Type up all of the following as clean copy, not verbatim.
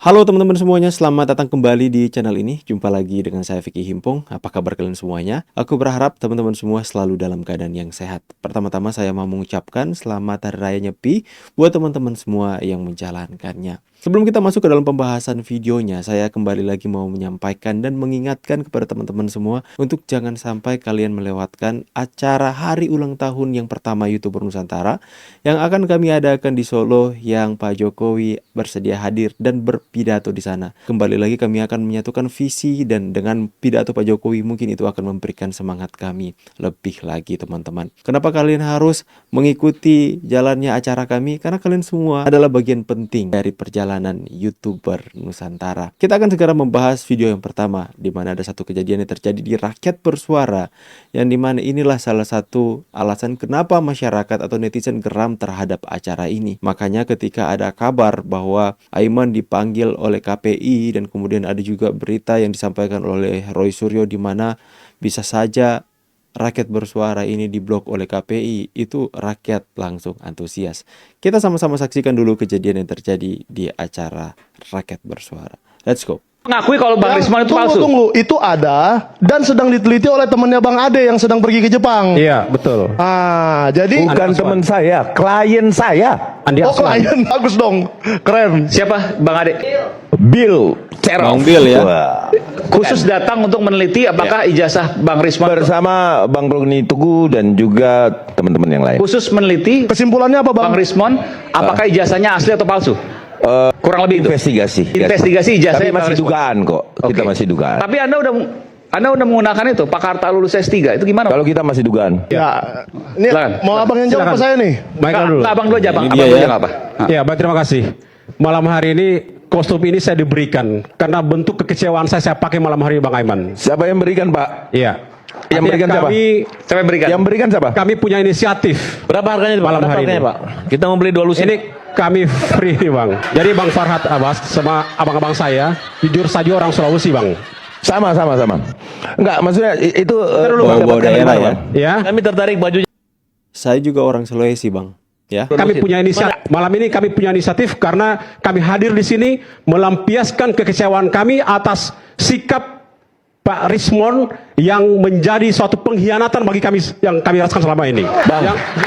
Halo teman-teman semuanya, selamat datang kembali di channel ini. Jumpa lagi dengan saya Vicky Himpong. Apa kabar kalian semuanya? Aku berharap teman-teman semua selalu dalam keadaan yang sehat. Pertama-tama saya mau mengucapkan selamat Hari Raya Nyepi buat teman-teman semua yang menjalankannya. Sebelum kita masuk ke dalam pembahasan videonya, saya kembali lagi mau menyampaikan dan mengingatkan kepada teman-teman semua untuk jangan sampai kalian melewatkan acara hari ulang tahun yang pertama YouTuber Nusantara yang akan kami adakan di Solo, yang Pak Jokowi bersedia hadir dan berpidato di sana. Kembali lagi kami akan menyatukan visi, dan dengan pidato Pak Jokowi mungkin itu akan memberikan semangat kami lebih lagi, teman-teman. Kenapa kalian harus mengikuti jalannya acara kami? Karena kalian semua adalah bagian penting dari perjalanan YouTuber Nusantara. Kita akan segera membahas video yang pertama, di mana ada satu kejadian yang terjadi di Rakyat Bersuara, yang dimana inilah salah satu alasan kenapa masyarakat atau netizen geram terhadap acara ini. Makanya ketika ada kabar bahwa Aiman dipanggil oleh KPI, dan kemudian ada juga berita yang disampaikan oleh Roy Suryo di mana bisa saja Rakyat Bersuara ini diblok oleh KPI, itu rakyat langsung antusias. Kita sama-sama saksikan dulu kejadian yang terjadi di acara Rakyat Bersuara. Let's go. Mengakui kalau Bang Risman itu palsu. Tunggu, itu ada dan sedang diteliti oleh temannya Bang Ade yang sedang pergi ke Jepang. Iya, betul. Jadi Bukan teman saya, klien saya. Andi oh, Aswan. klien bagus dong, keren. Siapa Bang Ade? Bill Cerov. Bang Bill ya. Wah. Khusus datang untuk meneliti apakah ijazah Bang Risman Bersama Bang Roni Tugu dan juga teman-teman yang lain. khusus meneliti Kesimpulannya apa Bang Bang? Risman apakah ijazahnya asli atau palsu? Kurang lebih itu. Investigasi ijazahnya Tapi masih Bang Risman. dugaan kok. Kita Oke. masih dugaan. Tapi Anda udah menggunakan itu Pak Karta lulus S3 itu gimana? Kalau kita masih dugaan. Ya, ini Silakan. mau abang yang jawab apa saya nih? Michael dulu. Abang dulu aja, Bang. Ini Abang dia dulu ya. aja, apa? Ya, baik, terima kasih. Malam hari ini kostum ini saya diberikan karena bentuk kekecewaan saya pakai malam hari ini, Bang Aiman. Siapa yang berikan, Pak? Iya. Yang berikan siapa? Siapa yang berikan? Yang berikan siapa? Kami punya inisiatif. Berapa harganya Pak? Malam Berapa hari harganya, ini. Pak? Kita mau beli 2 lusin. Ini kami free nih, Bang. Jadi Bang Farhat Abbas sama abang-abang saya, jujur saja orang Sulawesi, Bang. Sama. Enggak, maksudnya itu Bawa-bawa daerah ya. Ya. Kami tertarik bajunya. Saya juga orang Sulawesi, Bang. Ya. Kami punya inisiatif. Malam ini kami punya inisiatif karena kami hadir di sini melampiaskan kekecewaan kami atas sikap Pak Rismon yang menjadi suatu pengkhianatan bagi kami yang kami rasakan selama ini.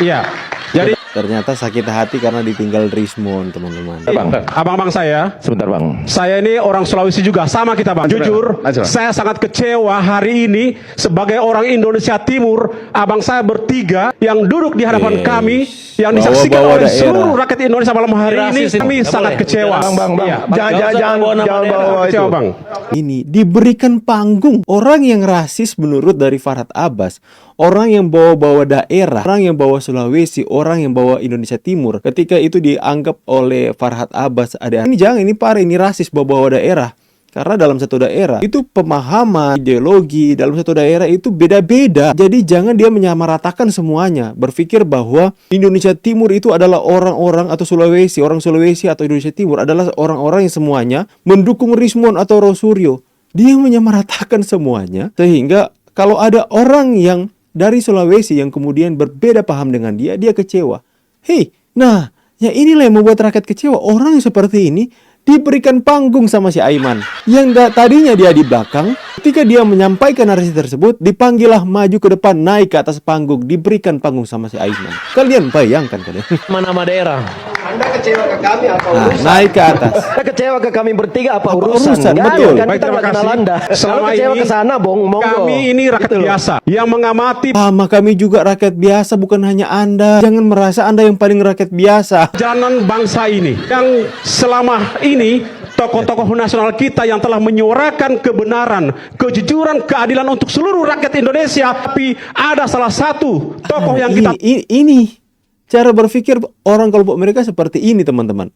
Iya. Jadi Ternyata sakit hati karena ditinggal Rismon, teman-teman. abang-abang saya, Sebentar, Bang. saya ini orang Sulawesi juga, sama kita, Bang. Jujur, saya sangat kecewa hari ini sebagai orang Indonesia Timur, abang saya bertiga yang duduk di hadapan kami, yang disaksikan Bawa-bawa oleh daerah. seluruh rakyat Indonesia malam hari ini, Rasis ini. kami Nggak sangat boleh. kecewa. Bang. Iya. Jangan bawa itu. Kecewa, Bang. Ini diberikan panggung orang yang rasis menurut dari Farhat Abbas, orang yang bawa-bawa daerah, orang yang bawa Sulawesi, orang yang bawa Indonesia Timur. Ketika itu dianggap oleh Farhat Abbas ada ini parah, ini rasis bawa-bawa daerah. Karena dalam satu daerah itu pemahaman, ideologi dalam satu daerah itu beda-beda. Jadi jangan dia menyamaratakan semuanya. Berpikir bahwa Indonesia Timur itu adalah orang-orang atau Sulawesi, orang Sulawesi atau Indonesia Timur adalah orang-orang yang semuanya mendukung Rismon atau Rosurio. Dia menyamaratakan semuanya sehingga kalau ada orang yang dari Sulawesi yang kemudian berbeda paham dengan dia kecewa. Hei, nah, ya inilah yang membuat rakyat kecewa. Orang yang seperti ini diberikan panggung sama si Aiman yang tadinya dia di belakang. Ketika dia menyampaikan narasi tersebut, dipanggillah maju ke depan, naik ke atas panggung, diberikan panggung sama si Aiman. Kalian bayangkan kalian. Nama daerah. Anda kecewa ke kami apa Nah, naik ke atas. Anda kecewa ke kami bertiga apa urusan? urusan? Betul. Kan Baik, kita terima nggak kenal kasih. Anda. Selama Kalau kecewa ini, ke sana, monggo. Kami ini rakyat Gitu loh. biasa yang mengamati Sama kami juga rakyat biasa, bukan hanya Anda. Jangan merasa Anda yang paling rakyat biasa. perjalanan bangsa ini yang selama ini tokoh-tokoh nasional kita yang telah menyuarakan kebenaran, kejujuran, keadilan untuk seluruh rakyat Indonesia. Tapi ada salah satu tokoh yang kita Ini cara berpikir orang kelompok mereka seperti ini, teman-teman.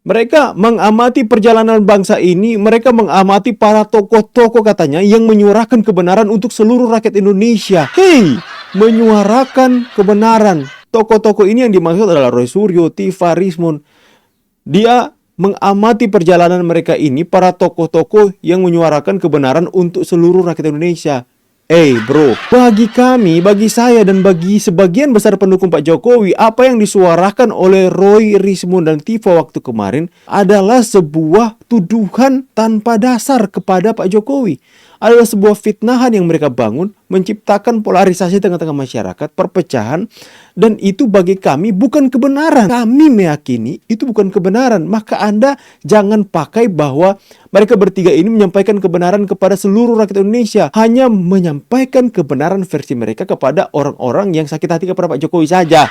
Mereka mengamati perjalanan bangsa ini, mereka mengamati para tokoh-tokoh katanya yang menyuarakan kebenaran untuk seluruh rakyat Indonesia. Hei, menyuarakan kebenaran. Tokoh-tokoh ini yang dimaksud adalah Roy Suryo, Tifa, Rismon. Dia mengamati perjalanan mereka ini, para tokoh-tokoh yang menyuarakan kebenaran untuk seluruh rakyat Indonesia. Bro, bagi kami, bagi saya dan bagi sebagian besar pendukung Pak Jokowi, apa yang disuarakan oleh Roy, Rismond dan Tifa waktu kemarin adalah sebuah tuduhan tanpa dasar kepada Pak Jokowi. Adalah sebuah fitnahan yang mereka bangun, menciptakan polarisasi tengah-tengah masyarakat, perpecahan, dan itu bagi kami bukan kebenaran. Kami meyakini itu bukan kebenaran. Maka Anda jangan pakai bahwa mereka bertiga ini menyampaikan kebenaran kepada seluruh rakyat Indonesia. Hanya menyampaikan kebenaran versi mereka kepada orang-orang yang sakit hati kepada Pak Jokowi saja.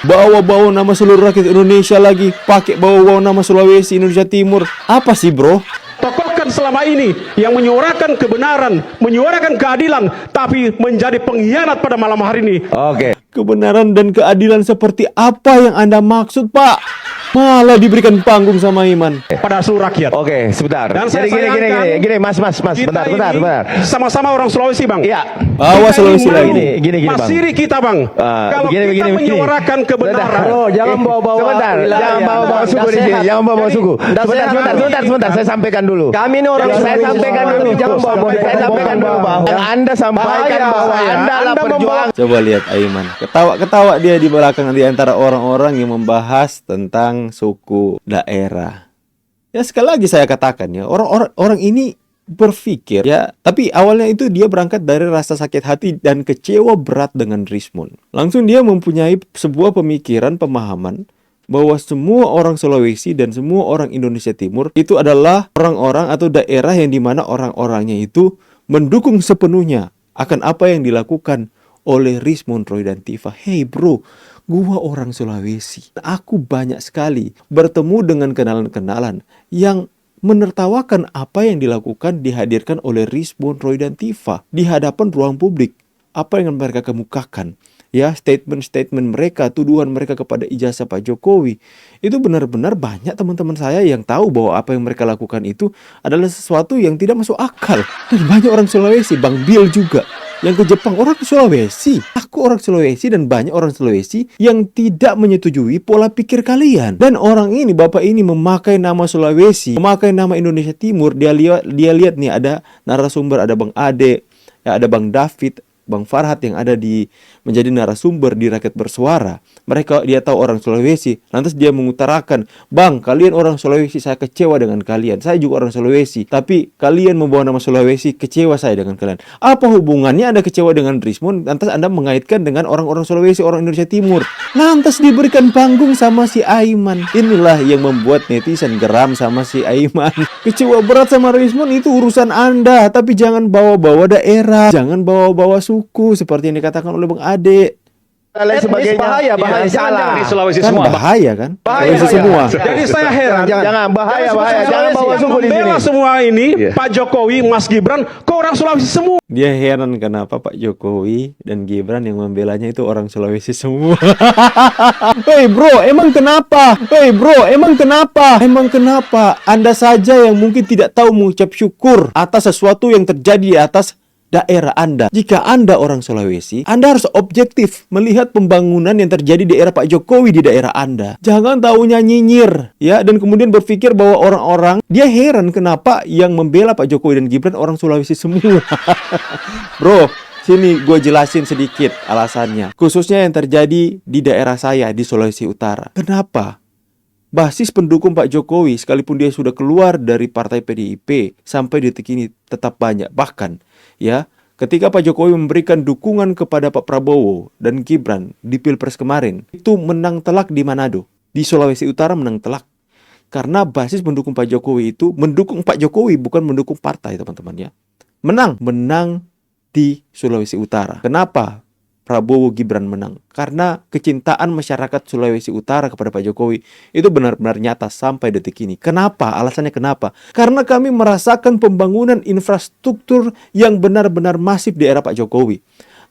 Bawa-bawa nama seluruh rakyat Indonesia lagi, pakai bawa-bawa nama Sulawesi, Indonesia Timur. Apa sih, bro? Tokohkan selama ini yang menyuarakan kebenaran, menyuarakan keadilan, tapi menjadi pengkhianat pada malam hari ini. Oke. Kebenaran dan keadilan seperti apa yang Anda maksud, Pak? Malah diberikan panggung sama Iman. Pada seluruh rakyat. Oke, sebentar. Dan saya Jadi sayangkan, gini, Mas, kita bentar. ini sama-sama orang Sulawesi, Bang. Iya. Bawa Kita Sulawesi ini mau lagi. Gini, Bang. Masiri kita, Bang. Kalau kita menyuarakan kebenaran. Bro, jangan bawa-bawa Sebentar, wilayah. jangan bawa-bawa suku di sini, jangan bawa-bawa suku. Sebentar, saya sampaikan dulu. Kami ini orang Saya Sulawesi. sampaikan dulu, Jangan bawa-bawa. saya sampaikan dulu bahwa yang Anda sampaikan Bahaya. bahwa Anda adalah perjuangan. Coba lihat Aiman. Ketawa-ketawa dia di belakang di antara orang-orang yang membahas tentang suku daerah. Ya sekali lagi saya katakan ya, orang ini berpikir ya, tapi awalnya itu dia berangkat dari rasa sakit hati dan kecewa berat dengan Rismond. Langsung dia mempunyai sebuah pemikiran, pemahaman bahwa semua orang Sulawesi dan semua orang Indonesia Timur itu adalah orang-orang atau daerah yang dimana orang-orangnya itu mendukung sepenuhnya akan apa yang dilakukan oleh Rismond, Roy, dan Tifa. Hey bro, gua orang Sulawesi. Aku banyak sekali bertemu dengan kenalan-kenalan yang menertawakan apa yang dilakukan, dihadirkan oleh Rismond, Roy, dan Tifa di hadapan ruang publik. Apa yang mereka kemukakan, ya, statement-statement mereka, tuduhan mereka kepada ijazah Pak Jokowi, itu benar-benar banyak teman-teman saya yang tahu bahwa apa yang mereka lakukan itu adalah sesuatu yang tidak masuk akal. Dan banyak orang Sulawesi, Bang Bill juga yang ke Jepang, orang Sulawesi. Aku orang Sulawesi dan banyak orang Sulawesi yang tidak menyetujui pola pikir kalian. Dan orang ini, bapak ini memakai nama Sulawesi, memakai nama Indonesia Timur. Dia lihat nih ada narasumber, ada Bang Ade, ya, ada Bang David, Bang Farhat yang ada di menjadi narasumber di Rakyat Bersuara. Dia tahu orang Sulawesi, lantas dia mengutarakan, "Bang, kalian orang Sulawesi, saya kecewa dengan kalian. Saya juga orang Sulawesi, tapi kalian membawa nama Sulawesi, kecewa saya dengan kalian." Apa hubungannya Anda kecewa dengan Rismond, lantas Anda mengaitkan dengan orang-orang Sulawesi, orang Indonesia Timur? Lantas diberikan panggung sama si Aiman. Inilah yang membuat netizen geram sama si Aiman. Kecewa berat sama Rismond itu urusan Anda, tapi jangan bawa-bawa daerah, jangan bawa-bawa suku seperti yang dikatakan oleh Bang Ade. Lain sebagainya. Bahaya. Salah. Di Sulawesi Kan semua. bahaya kan? Bahaya. Sulawesi semua. Jadi saya heran. Jangan bahaya. Jangan bawa Yang suku di sini. membela semua ini, Pak Jokowi, Mas Gibran, kok orang Sulawesi semua? Dia heran kenapa Pak Jokowi dan Gibran yang membelanya itu orang Sulawesi semua. Hei bro, emang kenapa? Emang kenapa? Anda saja yang mungkin tidak tahu mengucap syukur atas sesuatu yang terjadi di atas daerah Anda. Jika Anda orang Sulawesi, Anda harus objektif melihat pembangunan yang terjadi di era Pak Jokowi di daerah Anda. Jangan taunya nyinyir, ya, dan kemudian berpikir bahwa orang-orang, dia heran kenapa yang membela Pak Jokowi dan Gibran orang Sulawesi semua. Bro, sini gue jelasin sedikit alasannya. Khususnya yang terjadi di daerah saya di Sulawesi Utara. Kenapa? Basis pendukung Pak Jokowi, sekalipun dia sudah keluar dari partai PDIP, sampai detik ini tetap banyak. Bahkan, ya, ketika Pak Jokowi memberikan dukungan kepada Pak Prabowo dan Gibran di Pilpres kemarin, itu menang telak di Manado. Di Sulawesi Utara menang telak. Karena basis pendukung Pak Jokowi itu mendukung Pak Jokowi, bukan mendukung partai, teman-teman, ya. Menang di Sulawesi Utara. Kenapa Prabowo Gibran menang? Karena kecintaan masyarakat Sulawesi Utara kepada Pak Jokowi itu benar-benar nyata sampai detik ini. Kenapa? Alasannya kenapa? Karena kami merasakan pembangunan infrastruktur yang benar-benar masif di era Pak Jokowi.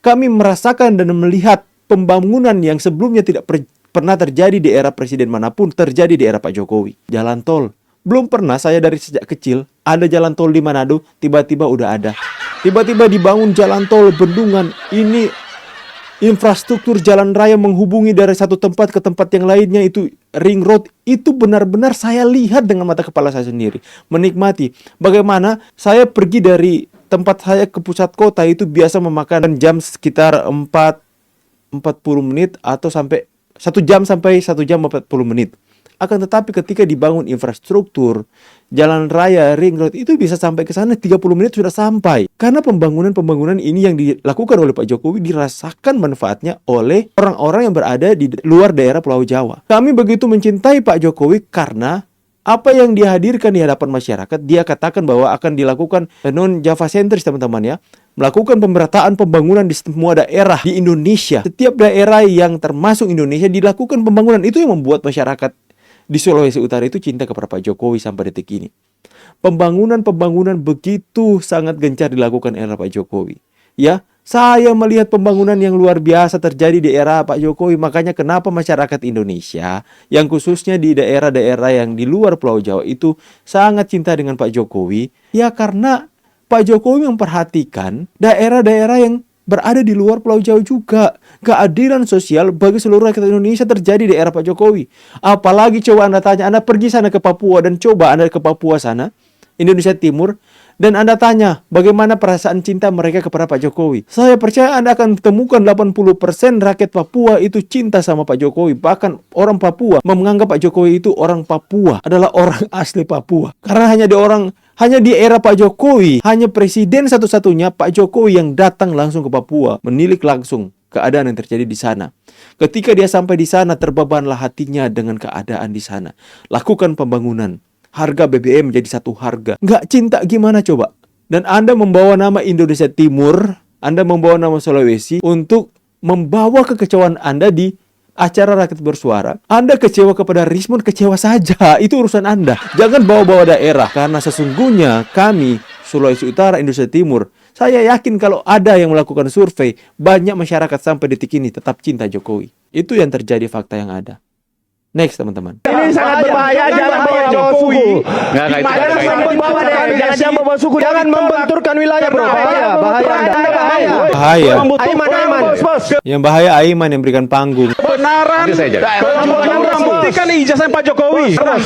Kami merasakan dan melihat pembangunan yang sebelumnya tidak pernah terjadi di era presiden manapun terjadi di era Pak Jokowi. Jalan tol. Belum pernah saya dari sejak kecil ada jalan tol di Manado, tiba-tiba udah ada. Tiba-tiba dibangun jalan tol, bendungan. Ini infrastruktur jalan raya menghubungi dari satu tempat ke tempat yang lainnya, itu ring road, itu benar-benar saya lihat dengan mata kepala saya sendiri. Menikmati bagaimana saya pergi dari tempat saya ke pusat kota itu biasa memakan jam sekitar 40 menit atau sampai 1 jam sampai 1 jam 40 menit. Akan tetapi ketika dibangun infrastruktur, jalan raya, ring road itu bisa sampai ke sana 30 menit sudah sampai. Karena pembangunan ini yang dilakukan oleh Pak Jokowi dirasakan manfaatnya oleh orang-orang yang berada di luar daerah Pulau Jawa. Kami begitu mencintai Pak Jokowi karena apa yang dihadirkan di hadapan masyarakat, dia katakan bahwa akan dilakukan non-Java sentris, teman-teman ya. Melakukan pemerataan pembangunan di semua daerah di Indonesia. Setiap daerah yang termasuk Indonesia dilakukan pembangunan. Itu yang membuat masyarakat di Sulawesi Utara itu cinta kepada Pak Jokowi sampai detik ini. Pembangunan begitu sangat gencar dilakukan era Pak Jokowi. Ya, saya melihat pembangunan yang luar biasa terjadi di era Pak Jokowi. Makanya kenapa masyarakat Indonesia, yang khususnya di daerah-daerah yang di luar Pulau Jawa itu sangat cinta dengan Pak Jokowi. Ya karena Pak Jokowi memperhatikan daerah-daerah yang berada di luar Pulau Jawa juga. Keadilan sosial bagi seluruh rakyat Indonesia terjadi di era Pak Jokowi. Apalagi coba Anda tanya, Anda pergi sana ke Papua dan coba Anda ke Papua sana, Indonesia Timur, dan Anda tanya bagaimana perasaan cinta mereka kepada Pak Jokowi. Saya percaya Anda akan temukan 80% rakyat Papua itu cinta sama Pak Jokowi. Bahkan orang Papua menganggap Pak Jokowi itu orang Papua, adalah orang asli Papua. Karena hanya di era Pak Jokowi, hanya presiden satu-satunya Pak Jokowi yang datang langsung ke Papua, menilik langsung keadaan yang terjadi di sana. Ketika dia sampai di sana, terbebanlah hatinya dengan keadaan di sana. Lakukan pembangunan. Harga BBM menjadi satu harga. Nggak cinta gimana coba? Dan Anda membawa nama Indonesia Timur, Anda membawa nama Sulawesi untuk membawa kekecewaan Anda di acara rakyat bersuara. Anda kecewa kepada Rismon, kecewa saja. Itu urusan Anda. Jangan bawa-bawa daerah. Karena sesungguhnya kami, Sulawesi Utara, Indonesia Timur, saya yakin kalau ada yang melakukan survei, banyak masyarakat sampai detik ini tetap cinta Jokowi. Itu yang terjadi, fakta yang ada. Next, teman-teman. Ini sangat berbahaya, jangan bawa suku. Jangan bawa suku, jangan membenturkan wilayah, bro. Bahaya. Aiman. Yang bahaya Aiman yang berikan panggung. Kebenaran, buktikan ijazah Pak Jokowi. Orang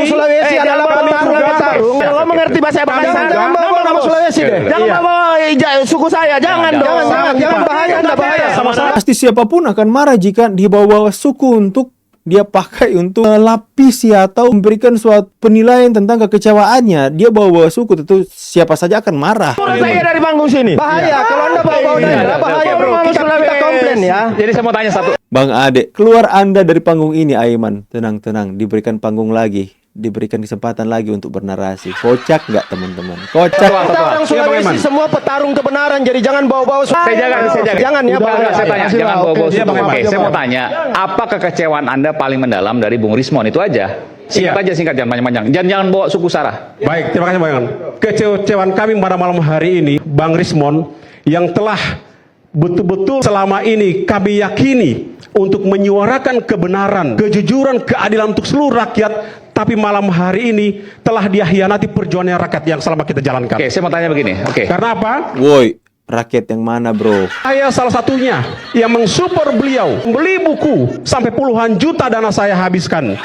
Sulawesi adalah petarung. Kalau mengerti bahasa jangan bawa nama Sulawesi deh. Jangan bawa suku saya, jangan dong. Jangan bahaya, Pasti siapapun akan marah jika dibawa suku untuk dia pakai untuk melapisi atau memberikan suatu penilaian tentang kekecewaannya. Dia bawa suku, tentu siapa saja akan marah. Saya dari panggung sini. Bahaya, kalau Anda bawa daerah, bahaya bro. Kita komplain ya. Jadi saya mau tanya satu. Bang Ade, keluar Anda dari panggung ini, Aiman. Tenang, diberikan panggung lagi. Diberikan kesempatan lagi untuk bernarasi. Kocak nggak, teman-teman? Kocak. Kita orang Sulawesi semua petarung kebenaran. Jadi jangan bawa-bawa suku. Jangan ya, Pak. Saya tanya, jangan bawa-bawa suku. Oke, saya mau tanya, apa kekecewaan Anda paling mendalam dari Bung Rismon? Itu aja. Singkat, jangan panjang-panjang. Jangan bawa suku Sarah. Baik, terima kasih Bang. Kekecewaan kami pada malam hari ini, Bang Rismon, yang telah betul-betul selama ini kami yakini untuk menyuarakan kebenaran, kejujuran, keadilan untuk seluruh rakyat, tapi malam hari ini telah dia hianati perjuangan rakyat yang selama kita jalankan. Oke, saya mau tanya begini. Oke. Karena apa? Woi, rakyat yang mana, bro? Saya salah satunya yang mensupport beliau, beli buku sampai puluhan juta dana saya habiskan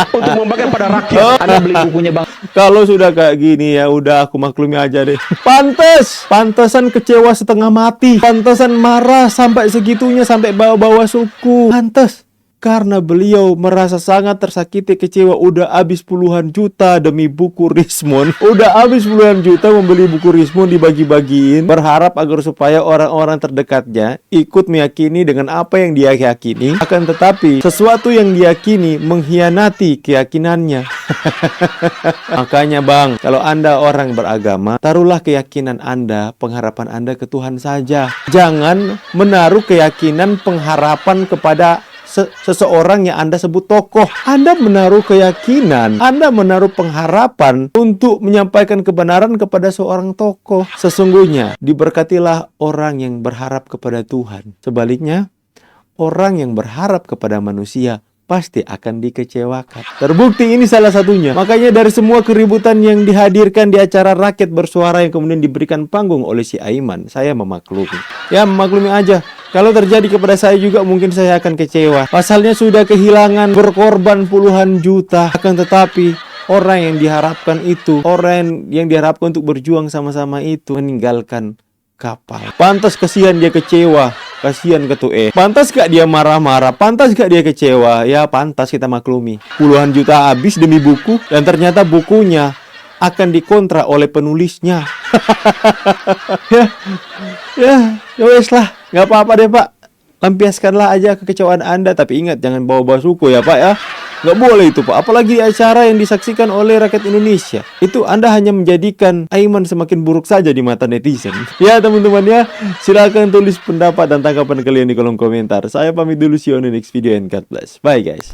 untuk membagikan pada rakyat. Anda beli bukunya Bang. Kalau sudah kayak gini ya udah aku maklumi aja deh. Pantesan kecewa setengah mati. Pantesan marah sampai segitunya, sampai bawa-bawa suku. Pantes. Karena beliau merasa sangat tersakiti, kecewa, udah habis puluhan juta demi buku Rismon. Udah habis puluhan juta membeli buku Rismon, dibagi-bagiin, berharap agar supaya orang-orang terdekatnya ikut meyakini dengan apa yang dia yakini. Akan tetapi, sesuatu yang diyakini mengkhianati keyakinannya. Makanya Bang, kalau Anda orang beragama, taruhlah keyakinan Anda, pengharapan Anda ke Tuhan saja. Jangan menaruh keyakinan, pengharapan kepada seseorang yang Anda sebut tokoh. Anda menaruh keyakinan, Anda menaruh pengharapan untuk menyampaikan kebenaran kepada seorang tokoh. Sesungguhnya diberkatilah orang yang berharap kepada Tuhan. Sebaliknya, orang yang berharap kepada manusia pasti akan dikecewakan. Terbukti ini salah satunya. Makanya dari semua keributan yang dihadirkan di acara rakyat bersuara yang kemudian diberikan panggung oleh si Aiman, saya memaklumi. Ya, memaklumi aja. Kalau terjadi kepada saya juga mungkin saya akan kecewa. Pasalnya sudah kehilangan, berkorban puluhan juta. Akan tetapi Orang yang diharapkan itu, orang yang diharapkan untuk berjuang sama-sama itu meninggalkan kapal. Pantas kasihan dia kecewa, kasihan ketua. Pantas gak dia marah-marah, pantas gak dia kecewa. Ya pantas kita maklumi. Puluhan juta habis demi buku dan ternyata bukunya akan dikontrak oleh penulisnya. ya wes lah, nggak apa-apa deh Pak. Lampiaskanlah aja kekecewaan Anda, tapi ingat jangan bawa-bawa suku ya Pak ya. Nggak boleh itu Pak, apalagi di acara yang disaksikan oleh rakyat Indonesia. Itu Anda hanya menjadikan Aiman semakin buruk saja di mata netizen. Ya teman-teman ya, silakan tulis pendapat dan tanggapan kalian di kolom komentar. Saya pamit dulu, see you on the next video and God bless. Bye guys.